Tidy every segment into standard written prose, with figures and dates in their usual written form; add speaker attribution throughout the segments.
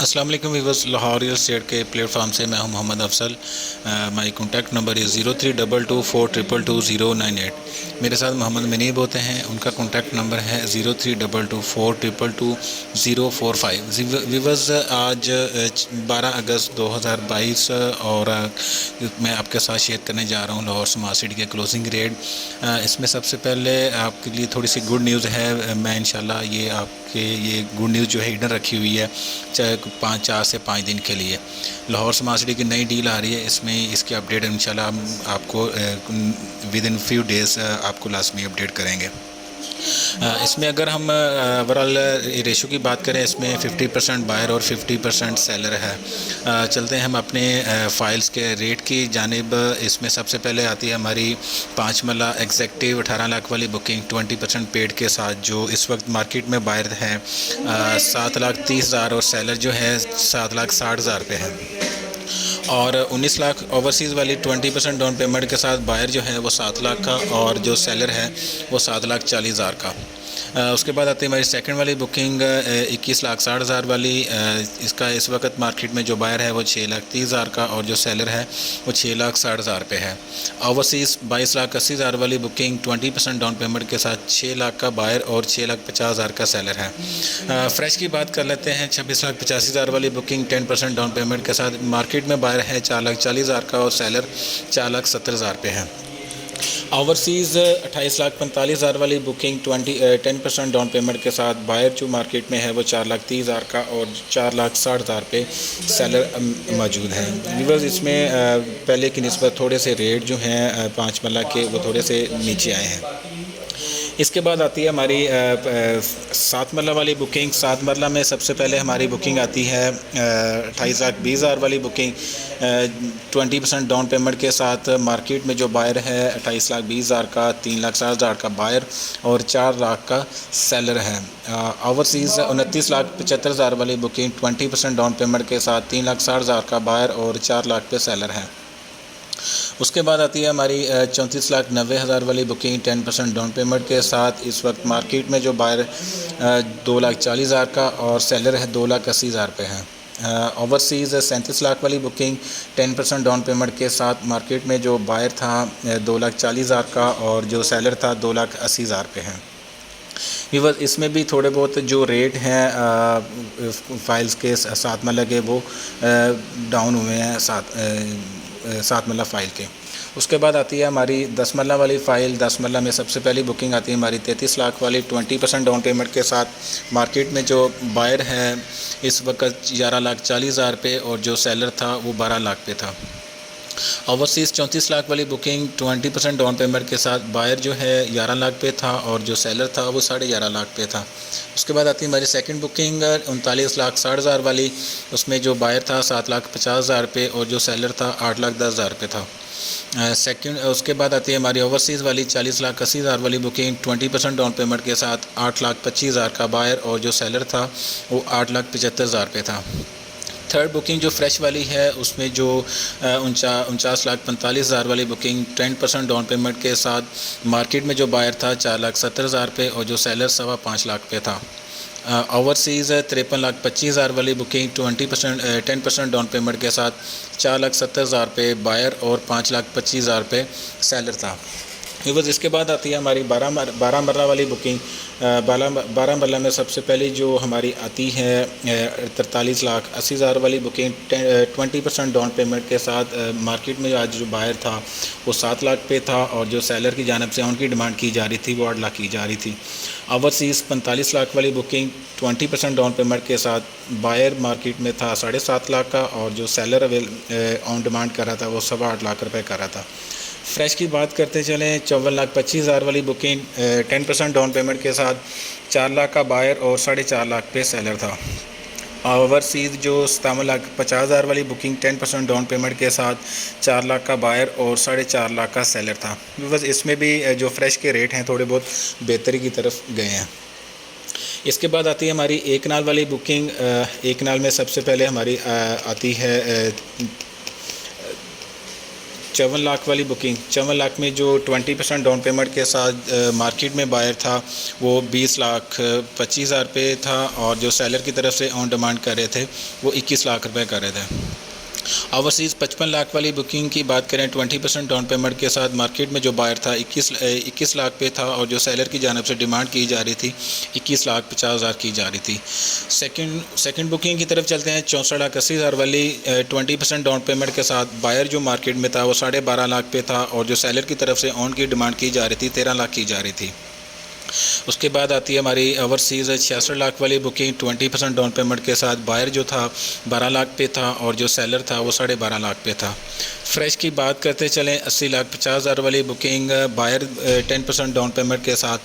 Speaker 1: अस्सलाम वालेकुम viewers, Lahore real estate के प्लेटफॉर्म से मैं हूं Mohammad Afsal. My contact number is 0322422298। मेरे साथ मोहम्मद मनीब होते हैं, उनका कॉन्टैक्ट नंबर है 0322422245। वीवर्स, आज 12 अगस्त 2022 और मैं आपके साथ शेयर करने जा रहा हूं लाहौर स्मार्ट सिटी के क्लोजिंग रेट। इसमें सबसे पहले आपके लिए थोड़ी सी गुड न्यूज़ है। मैं इंशाल्लाह ये गुड न्यूज़ जो है हिडन रखी हुई है, चाहे 4 से 5 दिन के लिए। लाहौर स्मार्ट सिटी की नई डील आ रही है, इसमें इसकी अपडेट इंशाल्लाह हम आपको विद इन फ्यू डेज़ आपको लाजमी अपडेट करेंगे। इसमें अगर हम ओवरऑल रेशो की बात करें, इसमें 50% बायर और 50% सेलर है। चलते हैं हम अपने फ़ाइल्स के रेट की जानिब। इसमें सबसे पहले आती है हमारी 5 मरला एग्जेक्टिव 18 लाख वाली बुकिंग 20% पेड के साथ, जो इस वक्त मार्केट में बायर है 7,30,000 और सेलर जो है 7,60,000 पे है। और 19 लाख ओवरसीज़ वाली 20% डाउन पेमेंट के साथ बायर जो है वो 7 लाख का और जो सेलर है वो 7,40,000 का। उसके बाद आती है हमारी सेकंड वाली बुकिंग 21,60,000 वाली। इसका इस वक्त मार्केट में जो बायर है वो 6,30,000 का और जो सेलर है वो 6,60,000 पे है। ओवरसीज़ 22,80,000 वाली बुकिंग 20% डाउन पेमेंट के साथ 6 लाख का बायर और 6,50,000 का सेलर है। फ्रेश की बात कर लेते हैं। 26,85,000 वाली बुकिंग 10% डाउन पेमेंट के साथ मार्केट में बायर है 4,40,000 का और सेलर 4,70,000 पे है। ओवरसीज़ 28,45,000 वाली बुकिंग 10% डाउन पेमेंट के साथ बायर जो मार्केट में है वो 4,30,000 का और 4,60,000 पे सेलर मौजूद है। व्यूअर्स, इसमें पहले की निस्बत थोड़े से रेट जो हैं 5 मरला के वो थोड़े से नीचे आए हैं। इसके बाद आती है हमारी 7 मरला वाली बुकिंग। 7 मरला में सबसे पहले हमारी बुकिंग आती है 28,20,000 वाली बुकिंग 20% डाउन पेमेंट के साथ। मार्केट में जो बायर है 28,20,000 का, 3,60,000 का बायर और 4 लाख का सेलर है। ओवरसीज़ 29,75,000 वाली बुकिंग 20% डाउन पेमेंट के साथ 3,60,000 का बायर और 4 लाख पे सेलर है। उसके बाद आती है हमारी 34,90,000 वाली बुकिंग 10% डाउन पेमेंट के साथ। इस वक्त मार्केट में जो बायर 2,40,000 का और सेलर है 2,80,000 पे है। ओवरसीज़ 37 लाख वाली बुकिंग 10% डाउन पेमेंट के साथ मार्केट में जो बायर था 2,40,000 का और जो सेलर था 2,80,000 पे है। व्यूअर्स, इसमें भी थोड़े बहुत जो रेट हैं फाइल्स के 7 मरला के वो डाउन हुए हैं 7 मरला फ़ाइल के। उसके बाद आती है हमारी 10 मरला वाली फ़ाइल। 10 मरला में सबसे पहली बुकिंग आती है हमारी 33 लाख वाली 20% डाउन पेमेंट के साथ। मार्केट में जो बायर है इस वक्त 11,40,000 पे और जो सेलर था वो 12 लाख पे था। ओवरसीज़ 34 लाख वाली बुकिंग 20% डाउन पेमेंट के साथ। बायर जो है 11 लाख पे था और जो सेलर था वो 11.5 लाख पे था। उसके बाद आती है हमारी सेकंड बुकिंग 39,60,000 वाली। उसमें जो बायर था 7,50,000 पे और जो सेलर था 8,10,000 पे था। उसके बाद आती है हमारी ओवरसीज़ वाली 40,80,000 वाली बुकिंग 20% डाउन पेमेंट के साथ 8,25,000 का बायर और जो सेलर था वो 8,75,000 पे था। थर्ड बुकिंग जो फ्रेश वाली है उसमें जो 49,45,000 वाली बुकिंग 10% डाउन पेमेंट के साथ मार्केट में जो बायर था 4,70,000 पे और जो सेलर 5.25 लाख पे था। ओवरसीज़ 53,25,000 वाली बुकिंग 10% डाउन पेमेंट के साथ 4,70,000 पे बायर और 5,25,000 पे सेलर था। बस इसके बाद आती है हमारी 12 मरला वाली बुकिंग। 12 मरला में सबसे पहले जो हमारी आती है 43,80,000 वाली बुकिंग 20% डाउन पेमेंट के साथ। मार्केट में आज जो बायर था वो 7 लाख पे था और जो सेलर की जानिब से उनकी डिमांड की जा रही थी वो 8 लाख की जा रही थी। ओवरसीज़ 45 लाख वाली बुकिंग 20% डाउन पेमेंट के साथ। बायर मार्केट में था 7.5 लाख का और जो सेलर ऑन डिमांड कर रहा था वो 8.25 लाख रुपये कर रहा था। फ्रेश की बात करते चलें, 54,25,000 वाली बुकिंग 10% डाउन पेमेंट के साथ 4 लाख का बायर और 4.5 लाख पे सेलर था। ओवरसीज़ जो 57,50,000 वाली बुकिंग 10% डाउन पेमेंट के साथ 4 लाख का बायर और 4.5 लाख का सेलर था। बस इसमें भी जो फ्रेश के रेट हैं थोड़े बहुत बेहतरी की तरफ गए हैं। इसके बाद आती है हमारी एक नाल वाली बुकिंग। एक नाल में सबसे पहले हमारी आती है 54 लाख वाली बुकिंग, 54 लाख में जो 20% डाउन पेमेंट के साथ मार्केट में बायर था वो 20,25,000 रुपये था, और जो सेलर की तरफ से ऑन डिमांड कर रहे थे वो 21 लाख रुपए कर रहे थे। ओवरसीज़ 55 लाख वाली बुकिंग की बात करें, 20% डाउन पेमेंट के साथ मार्केट में जो बायर था 21 लाख पे था, और जो सेलर की जानब से डिमांड की जा रही थी 21,50,000 की जा रही थी। सेकंड बुकिंग की तरफ चलते हैं। 64,80,000 वाली 20% डाउन पेमेंट के साथ बायर जो मार्केट में था वो 12.5 लाख पे था, और जो सेलर की तरफ से ऑन की डिमांड की जा रही थी 13 लाख की जा रही थी। उसके बाद आती है हमारी ओवरसीज़ 66 लाख वाली बुकिंग, 20% डाउन पेमेंट के साथ बायर जो था 12 लाख पे था, और जो सेलर था वो 12.5 लाख पे था। फ्रेश की बात करते चलें, 80,50,000 वाली बुकिंग, बायर 10% डाउन पेमेंट के साथ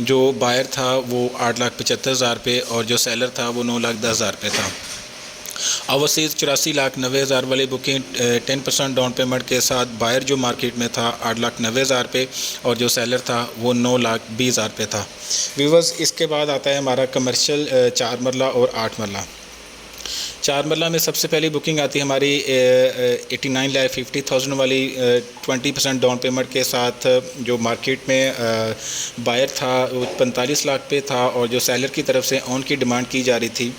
Speaker 1: जो बायर था वो 8,75,000 पे, और जो सेलर था वो 9,10,000 पे था। ओवरसीज़ 84,90,000 वाली बुकिंग, 10% डाउन पेमेंट के साथ बायर जो मार्केट में था 8,90,000 पे, और जो सेलर था वो 9,20,000 पे था। व्यूवर्स, इसके बाद आता है हमारा कमर्शियल 4 मरला और 8 मरला। 4 मरला में सबसे पहली बुकिंग आती है हमारी 89,50,000 वाली, 20% डाउन पेमेंट के साथ जो मार्केट में बायर था वो 45 लाख पे था, और जो सेलर की तरफ से ऑन की डिमांड की जा रही थी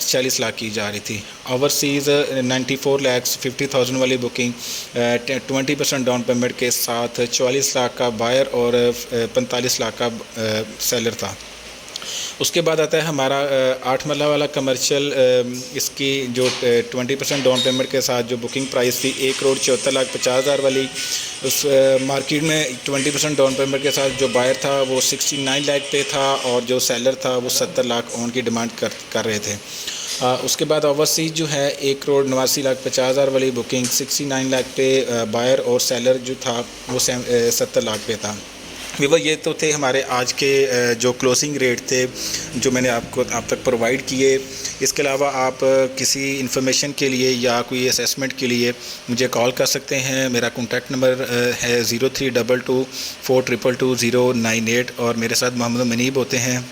Speaker 1: 40 लाख की जा रही थी। ओवरसीज़ 94,50,000 वाली बुकिंग, 20% डाउन पेमेंट के साथ 44 लाख का बायर और 45 लाख का सेलर था। उसके बाद आता है हमारा 8 मरला वाला कमर्शियल, इसकी जो 20% डाउन पेमेंट के साथ जो बुकिंग प्राइस थी 1,74,50,000 वाली, उस मार्केट में 20% डाउन पेमेंट के साथ जो बायर था वो 69 लाख पे था, और जो सेलर था वो 70 लाख ऑन की डिमांड कर रहे थे। उसके बाद ओवरसीज़ जो है 1,89,50,000 वाली बुकिंग, 69 लाख पे बायर, और सेलर जो था वो 70 लाख पे था। वीवर, ये तो थे हमारे आज के जो क्लोजिंग रेट थे जो मैंने आप तक प्रोवाइड किए। इसके अलावा आप किसी इन्फॉर्मेशन के लिए या कोई असेसमेंट के लिए मुझे कॉल कर सकते हैं। मेरा कॉन्टैक्ट नंबर है 032224222098, और मेरे साथ मोहम्मद मनीब होते हैं,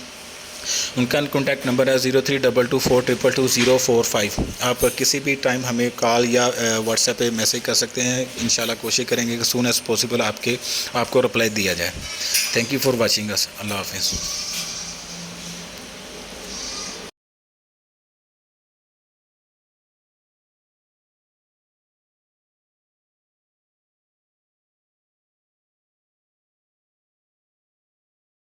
Speaker 1: उनका कॉन्टैक्ट नंबर है 032224222045। आप किसी भी टाइम हमें कॉल या व्हाट्सएप पे मैसेज कर सकते हैं। इंशाल्लाह कोशिश करेंगे कि सून एज़ पॉसिबल आपको रिप्लाई दिया जाए। Thank you for watching us. अल्लाह हाफ़िज़।